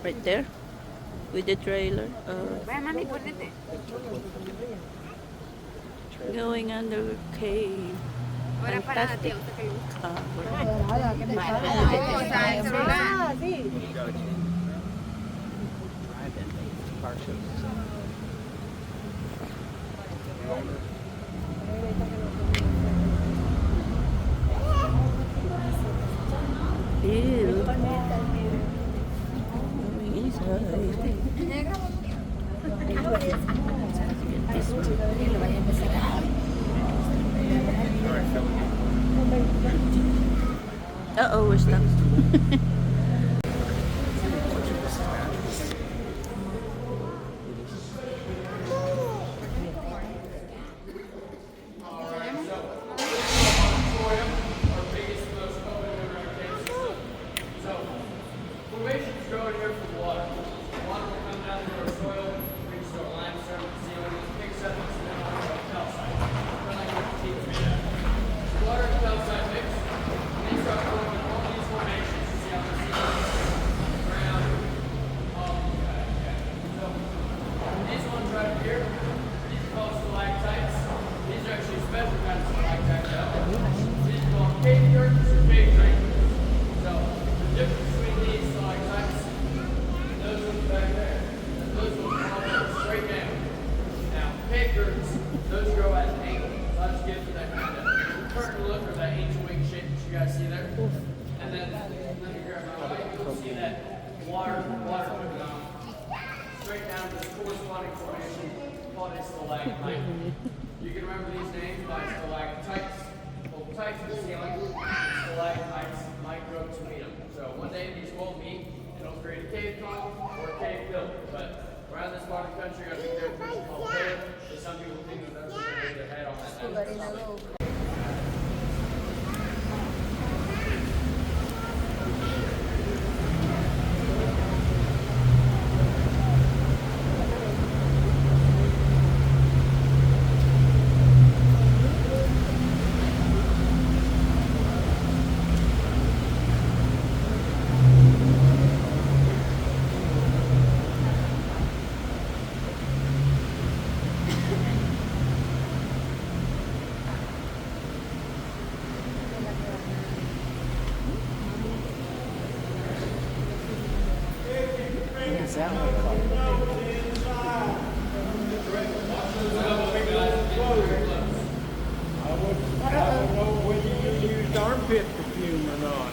Right there with the trailer. Going under the cave. Fantastic cover. Ew. Going inside. This one. Uh-oh, we're stuck. Those grow at an angle. So that's good for that kind of curtain look or that angel wing shape that you guys see there. And then let me grab my light. You'll see that water coming on straight down to this corresponding formation called a stalagmite. You can remember these names by stalactites, well, tights in the ceiling, stalagmites might grow to meet them. So one day these won't meet, and it'll create a cave column or a cave pillar. But around this part of the country, I think there's what's called pillar. So some people think that that's what they lay their head on that. Armpit perfume or not.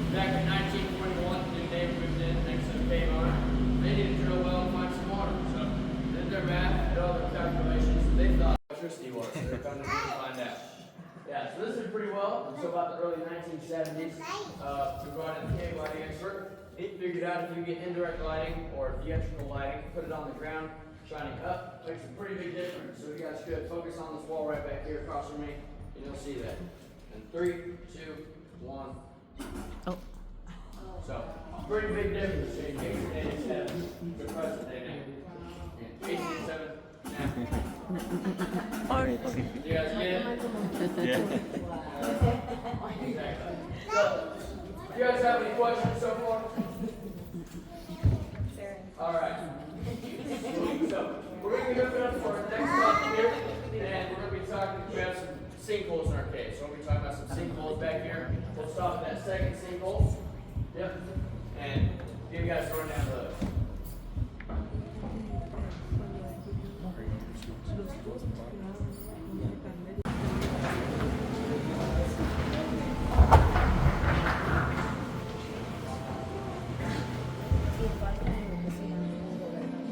Back in 1941, the new neighbor moved in next to the cave owner. They needed to drill well and find some water. So, did their math, did all their calculations, and they thought electricity was. So they're coming to find out. Yeah, so this is pretty well. So about the early 1970s, we brought in the cave lighting expert. He figured out if you get indirect lighting or theatrical lighting, put it on the ground, shining up, makes a pretty big difference. So you guys could focus on this wall right back here across from me, and you'll see that. And 3, 2, 1. Oh. So, pretty big difference between 1887 to present day now. 1887 now. You guys get it? Yeah. Exactly. So, if you guys have any questions so far? going to be moving up for our next stop here, and we're going to be talking. We have some sinkholes in our cave, so we'll be talking about some sinkholes back here. We'll stop at that second sinkhole. Yep. And give you guys a rundown of those.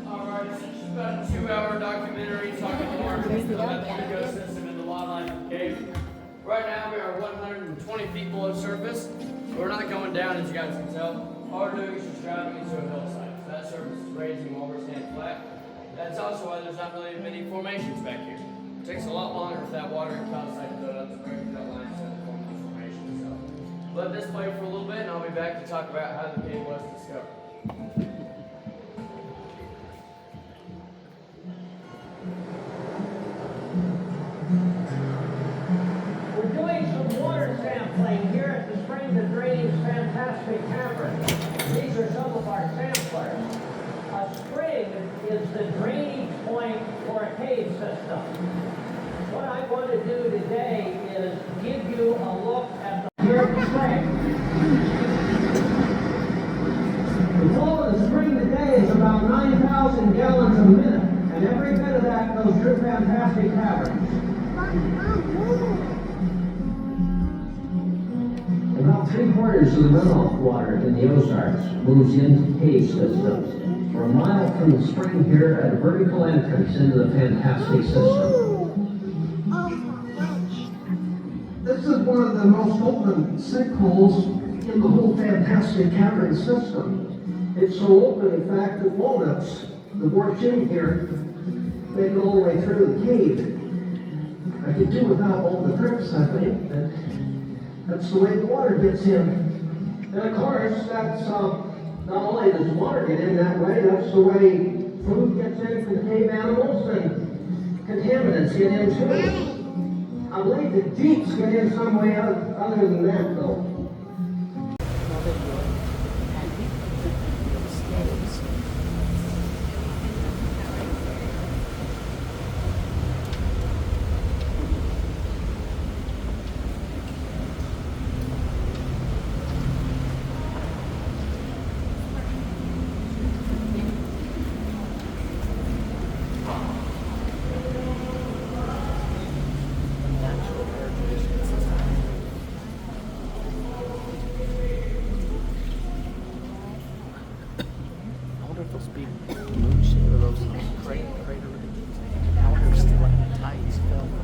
Alright, so it's about a 2-hour documentary talking more about the ecosystem and the wildlife in the cave. Right now we are 120 feet below surface. We're not going down, as you guys can tell. All we're doing is just driving into a hillside. So that surface is raising while we're standing flat. That's also why there's not really many formations back here. It takes a lot longer for that water and calcite to build up to break that limestone to form these formations. So let this play for a little bit, and I'll be back to talk about how the cave was discovered. We're doing some water sampling here at the Spring to Drain's fantastic Caverns. These are some of our samplers. A spring is the drainage point for a cave system. What I want to do today is give you a look at the spring. The flow of the spring today is about 9,000 gallons a minute, and every bit of that goes through fantastic Caverns. About 3/4 of the runoff water in the Ozarks moves into cave systems. We're a mile from the spring here at a vertical entrance into the fantastic system. This is one of the most open sinkholes in the whole fantastic cavern system. It's so open, in fact, that walnuts, the dwarf in here, they go all the way through the cave. I could do without all the drips, I think, but that's the way the water gets in. And of course, that's not only does water get in that way, that's the way food gets in from cave animals and contaminants get in too. I believe the deeps get in some way other than that, though. I wonder if those big moon shape or those crater. I wonder if stalactites fell from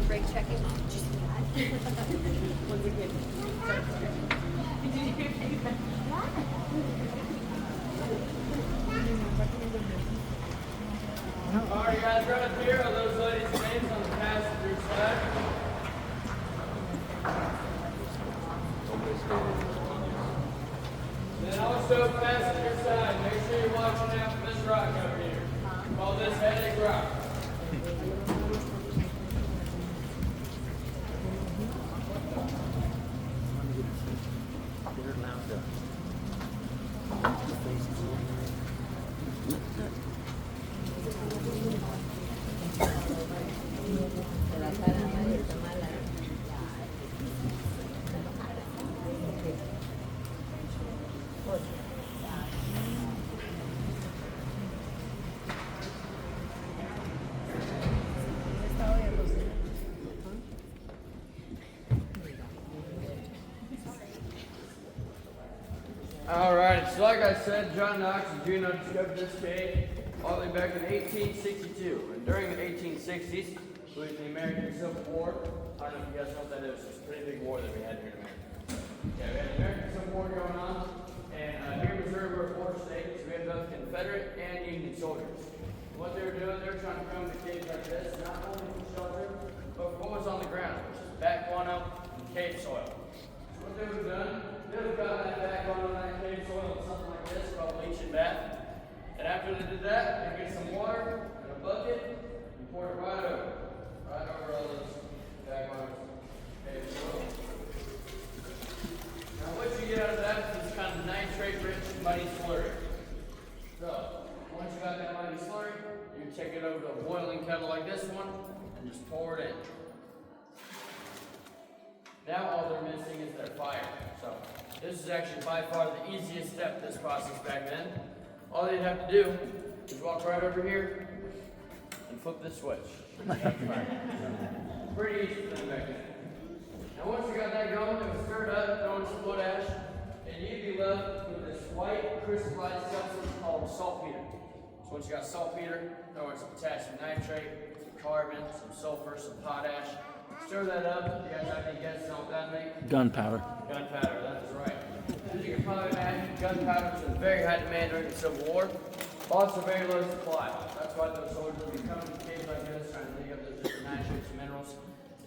Break checking. Alright guys, right up here are those ladies' names on the passenger side. Then also passenger side, make sure you're watching out for this rock over here. Call this headache rock. They're allowed to. Alright, so like I said, John Knox and Juno discovered this cave all the way back in 1862. And during the 1860s, with the American Civil War, I don't know if you guys know what that is. It's a pretty big war that we had here in America. Yeah, we had the American Civil War going on, and here in Missouri we're a border state, so we had both Confederate and Union soldiers. And what they were doing, they were trying to come to caves like this, not only for shelter, but for what was on the ground, which is back guano and cave soil. So what they would have done, they would have gotten that back guano and that cave soil and something like this called leach and bath. And after they did that, they get some water and a bucket and pour it right over all those back guanos. you take it over to a boiling kettle like this one and just pour it in. Now all they're missing is their fire. So this is actually by far the easiest step of this process back then. All they'd have to do is walk right over here and flip this switch. Pretty easy for them back then. Now once you got that going, it was stirred up, throw in some wood ash, and you'd be left with this white crystallized substance called saltpeter. So once you got saltpeter, throw in some potassium nitrate, some carbon, some sulfur, some potash. Stir that up. You guys have any guesses on what that makes? Gunpowder. Gunpowder, that is right. As you can probably imagine, gunpowder was in very high demand during the Civil War. Also very low supply. That's why those soldiers would be coming to caves like this, trying to dig up those different nitrates and minerals.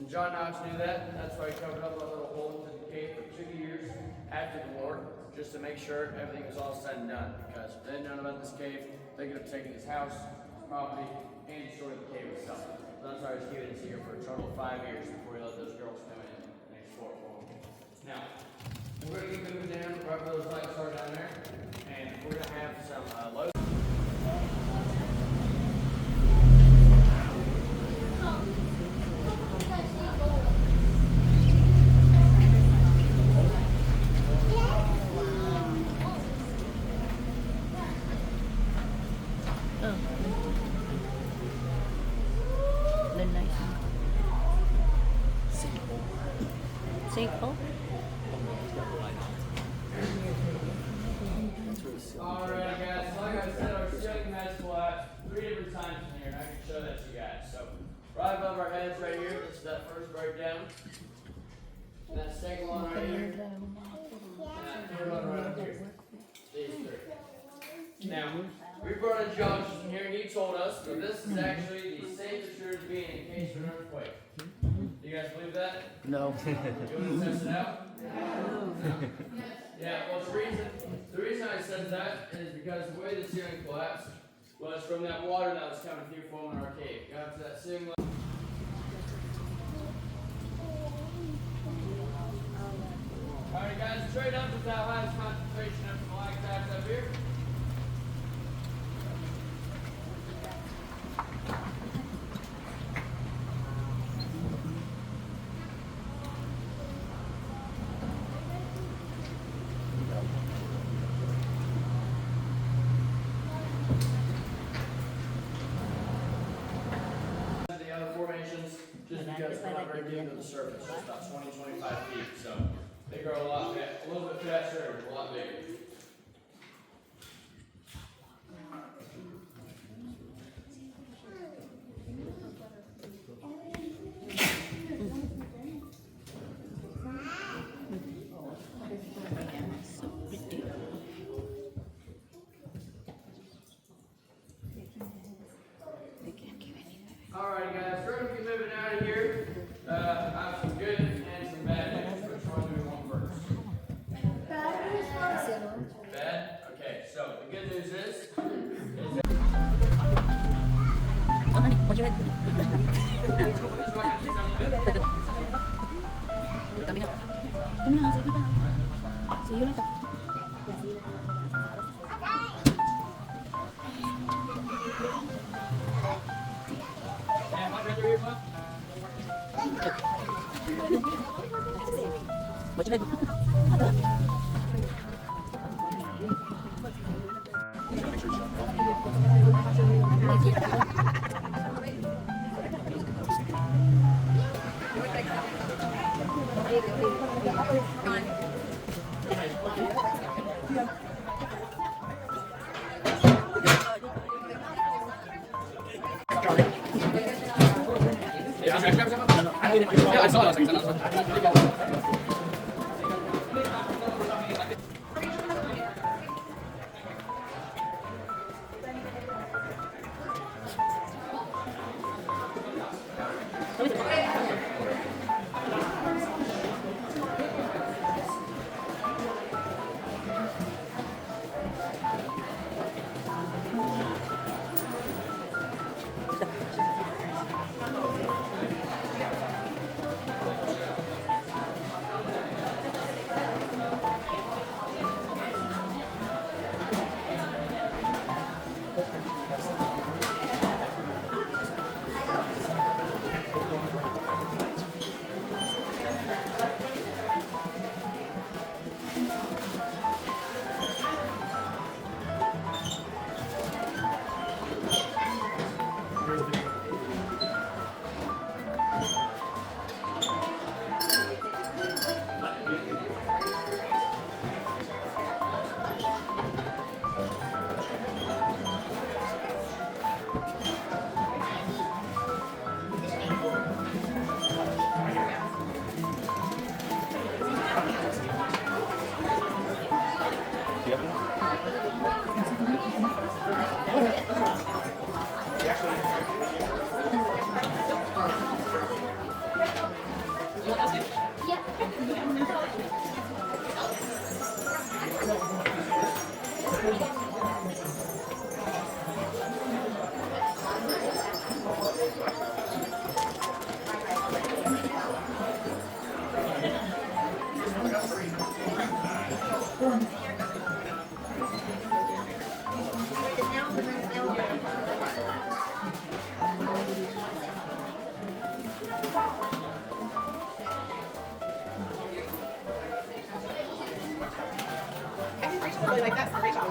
And John Knox knew that. That's why he covered up a little hole into the cave for 2 years after the war, just to make sure everything was all said and done. Because if they didn't know about this cave, they could have taken his house, his property, and destroyed the cave itself. So that's why he's keeping us here for a total of 5 years before he let those girls come in and explore for him. Now, we're going to keep moving down right where those lights are down there, and we're going to have some low. Sinkhole? Alright guys, so like I said, our ceiling has collapsed 3 different times in here, and I can show that to you guys. So, right above our heads right here, this is that first breakdown. And that second one right here. And that third one right up here. These 3. Now, we brought in Josh in here, and he told us that this is actually the safest room to be in case of an earthquake. Do you guys believe that? No. You want to test it out? No. Yeah, well the reason I said that is because the way the ceiling collapsed was from that water that was coming through from our cave. Got up to that ceiling level. Alright guys, straight up is our highest concentration of stalactites up here. Just because we're not very deep to the surface, just about 20-25 feet. So they grow a little bit faster and a lot bigger. Alright guys, we're going to be moving out of here. I have some good and some bad news. Which one do we want first? Bad? Okay, so the good news is Really like that for Rachel.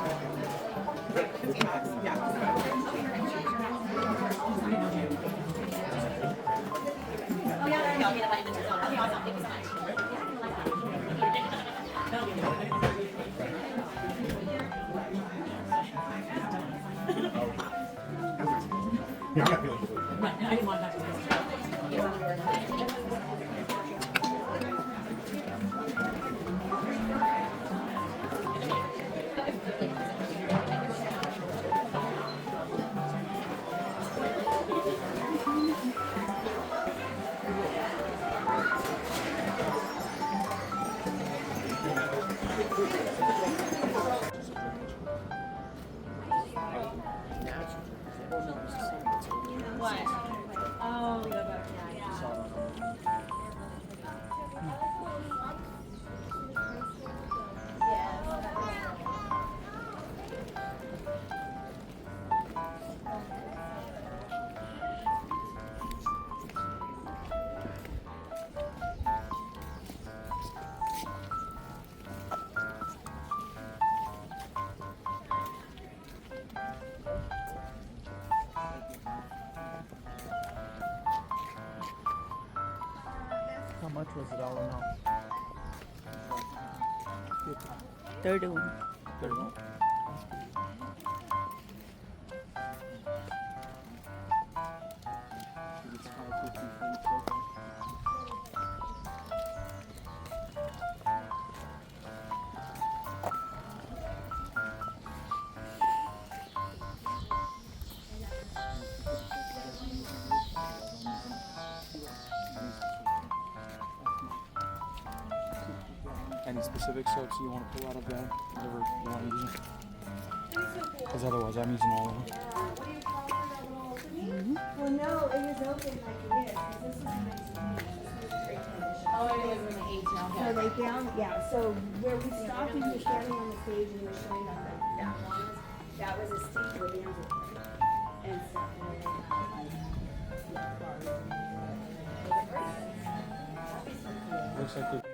What? Oh, yeah. How much was it all in all? 31. 31. It's 550 for each program. Any specific soaps you want to pull out of that? Whatever you want to use. Because otherwise I'm using all of them. Well, no, it was open like it is, 'cause this is great condition. Oh, it was in the 18. So they found, yeah, so where we stopped and you were standing on the stage and you were showing us that was a stage where the answer and stuff. And Looks like